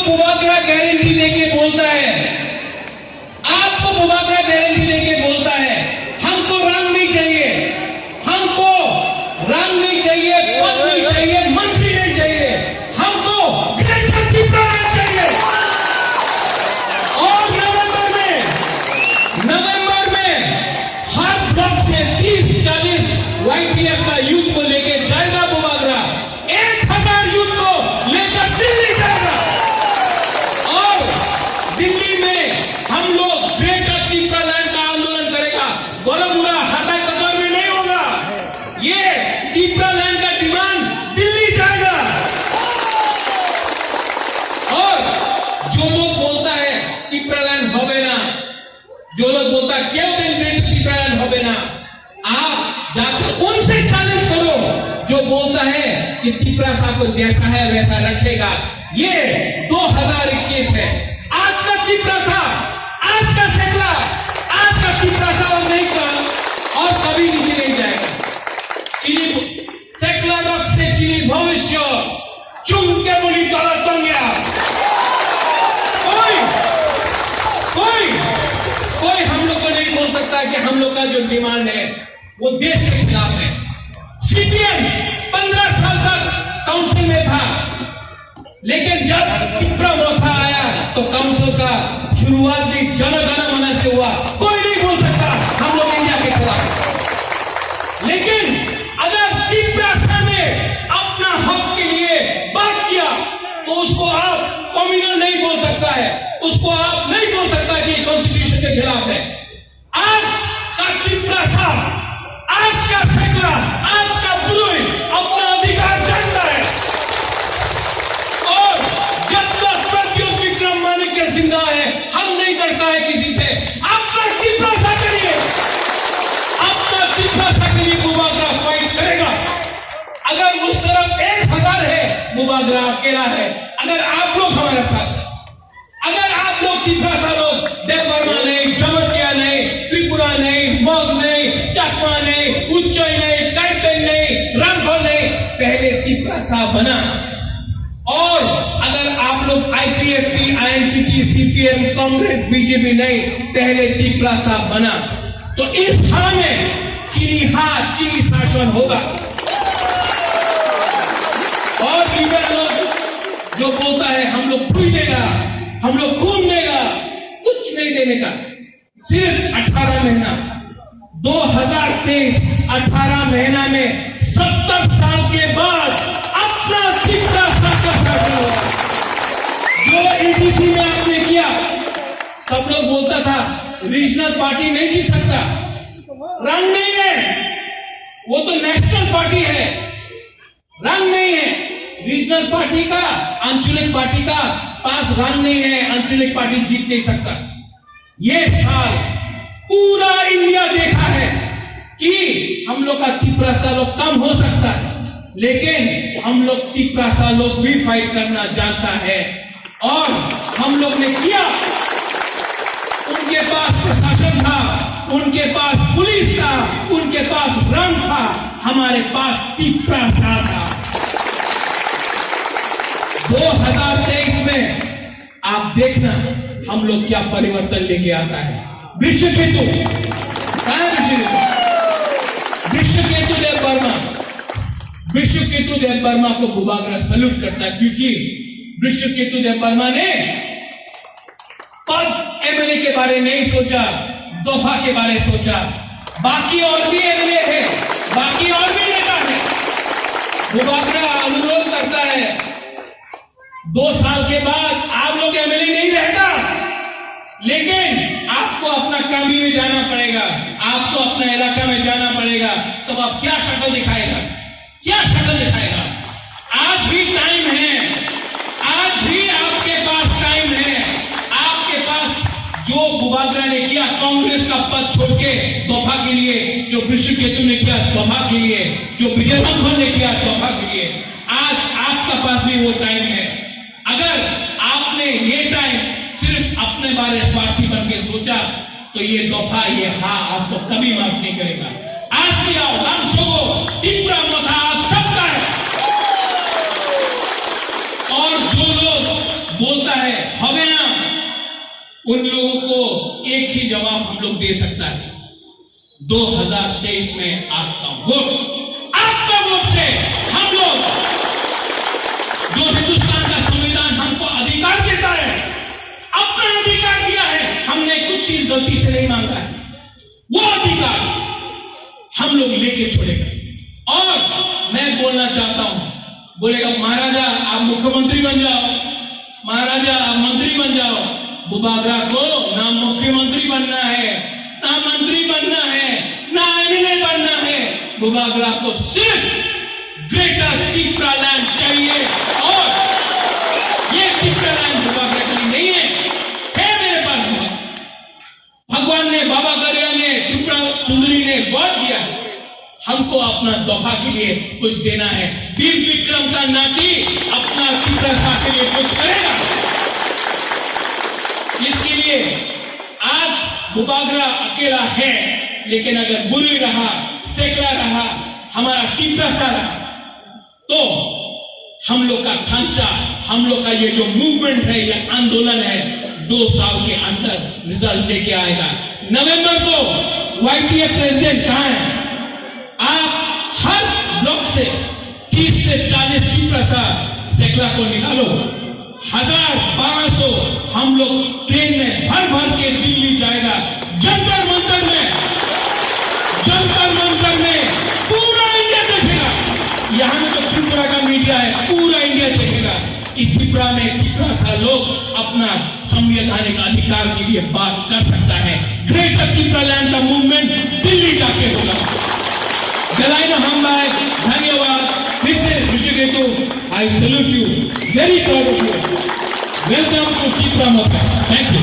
मुबागरा guarantee देके बोलता है, आपको मुबागरा गारंटी देके बोलता है, हमको रंग नहीं चाहिए, हमको रंग नहीं चाहिए, पद नहीं चाहिए, मंत्री नहीं चाहिए, हमको चाहिए। और नवंबर में हर ब्लॉक से 30-40 YPF का यूथ को लेके जाएगा मुबागरा, 1000 यूथ को लेकर दिल्ली जाएगा। और दिल्ली में हम लोग ग्रेटर त्रिपुरा लैंड का आंदोलन करेगा। गोलमुरा हाथा कदर में नहीं होगा, ये त्रिपुरा लैंड का डिमांड दिल्ली जाएगा। और जो लोग बोलता है त्रिपुरा लैंड होवे ना, जो लोग बोलता है क्यों ग्रेटर त्रिपुरा लैंड होवे ना, आप जाकर उनसे चैलेंज करो जो बोलता है कि त्रिपुरा सा को जैसा है वैसा रखेगा। ये 2021 है। आज का त्रिपुरा सा, आज का सेकला, आज का त्रिपुरा सा और नहीं का और कभी नीचे नहीं जाएगा। चीनी सेकला रख से चीनी भविष्य चुम के बोली तोड़ा तंग्या। कोई हम लोग को नहीं बोल सकता कि हम लोग का जो डिमांड है वो देश के खिलाफ है। सीपीएम 15 साल तक काउंसिल में था, लेकिन जब त्रिपुरा मोर्चा आया तो काउंसिल का शुरुआत भी जनगण मन से हुआ। कोई नहीं बोल सकता हम लोग इंडिया के खिलाफ। लेकिन अगर त्रिपुरा ने अपना हक के लिए बात किया तो उसको आप कम्युनल नहीं बोल सकता है, उसको आप नहीं बोल सकता कि कॉन्स्टिट्यूशन के खिलाफ है। आज का त्रिपुरा साहब, आज का सेकला, आज का बुलुई अपना अधिकार जानता है। और जब तक प्रद्युम्न विक्रम माणिक्य जिंदा है, हम नहीं करता है किसी से। अपना त्रिपुरा सा करिए, अपना त्रिपुरा सा के लिए मुबागरा फाइट करेगा। अगर उस तरफ 1000 है, मुबागरा अकेला है। अगर आप लोग हमारे साथ, अगर आप लोग त्रिपुरा सा लोग, देवबर्मा नहीं, जमतिया नहीं, त्रिपुरा नहीं, मग नहीं, चकमा नहीं, उच्चई नहीं, काइपेन नहीं, रंगो नहीं, पहले त्रिपुरा सा बना। और अगर आप लोग IPFT, INPT, CPM, Congress, BJP नहीं, पहले त्रिपुरा सा बना, तो इस स्थान में चीनी शासन होगा। और लीडर लोग जो बोलता है हम लोग खून देगा, हम लोग खून देगा, कुछ नहीं देने का। सिर्फ 18 महीना, 2023 18 महीना में 70 साल के बाद अपना त्रिपुरा सा का शासन होगा। जो ADC में आपने किया, सब लोग बोलता था रीजनल पार्टी नहीं जीत सकता, रंग नहीं है, वो तो नेशनल पार्टी है, रंग नहीं है। रीजनल पार्टी का, आंचलिक पार्टी का पास रंग नहीं है, आंचलिक पार्टी जीत नहीं सकता। ये साल पूरा इंडिया देखा है कि हम लोग का त्रिपुरा सा लोग कम हो सकता है, लेकिन हम लोग त्रिपुरा सा लोग भी फाइट करना जानता है। और हम लोग ने किया, उनके पास प्रशासन था, उनके पास पुलिस था, उनके पास रंग था, हमारे पास त्रिपुरा सा था। 2023 में आप देखना हम लोग क्या परिवर्तन लेके आता है। विश्वकेतु देव वर्मा को मुबागरा सल्यूट करता है, क्योंकि विश्वकेतु देव वर्मा ने पद MLA के बारे नहीं सोचा, दफा के बारे सोचा। बाकी और भी MLA है, बाकी और भी नेता है। मुबागरा अनुरोध करता है 2 साल के बाद आप लोग MLA नहीं रहेगा, लेकिन आपको अपना कामी में जाना पड़ेगा, आपको अपना इलाका में जाना पड़ेगा। तब आप क्या शक्ल दिखाएगा, क्या शक्ल दिखाएगा? आज भी टाइम है, आज भी आपके पास टाइम है। आपके पास जो मुबागरा ने किया कांग्रेस का पद छोड़ के दफा के लिए, जो विश्वकेतु ने किया दफा के लिए, जो विजय राघवन ने किया दफा के लिए, आज आपका पास भी वो टाइम है। अगर आपने ये टाइम सिर्फ अपने बारे स्वार्थी बन के सोचा तो ये दफा, ये हाँ आपको कभी माफ नहीं करेगा। आज भी आओ, हम सबको त्रिपुरा मोथा आप सबका है। और जो लोग बोलता है लोग दे सकता है। 2023 में आपका वोट से हम लोग, जो हिंदुस्तान का संविधान हमको अधिकार देता है, अपना अधिकार दिया है, हमने कुछ चीज गलती से नहीं मांगा है, वो अधिकार हम लोग लेके छोड़ेगा। और मैं बोलना चाहता हूं, बोलेगा महाराजा आप मुख्यमंत्री बन जाओ, महाराजा आप मंत्री बन जाओ। बुबागरा को ना मुख्यमंत्री बनना है, ना मंत्री बनना है, ना एमएलए बनना है। बुबागरा को सिर्फ ग्रेटर तिप्रालैंड चाहिए, और ये तिप्रालैंड बुबागरा के लिए नहीं है मेरे पास बहुत। भगवान ने, बाबा गरिया ने, त्रिपुरा सुंदरी ने वोट दिया, हमको अपना दफा के लिए कुछ देना है। वीर विक्रम का नाती अपना त्रिपुरा के लिए कुछ करेगा। इसके लिए आज बुबागरा अकेला है, लेकिन अगर बुरी रहा, सेकला रहा, हमारा तिप्रासा रहा, तो हम लोग का ढांचा, हम लोग का ये जो मूवमेंट है, ये आंदोलन है, 2 साल के अंदर रिजल्ट लेके आएगा। नवंबर को YTA प्रेसिडेंट कहां है? आप हर ब्लॉक से 30 से 40 तिप्रासा सेकला को निकालो, 1000-1200 हम लोग ट्रेन में भर भर के दिल्ली जाएगा। जंतर मंतर में पूरा इंडिया देखेगा। यहां में जो त्रिपुरा का मीडिया है, पूरा इंडिया देखेगा कि त्रिपुरा में तिप्रासा लोग अपना संवैधानिक अधिकार के लिए बात कर सकता है। ग्रेटर तिप्रालैंड का मूवमेंट दिल्ली जाके होगा। जलाइनो हम भाई, धन्यवाद फिर से Rishiketu. I salute you, very proud of you. Welcome to Tripura. Thank you.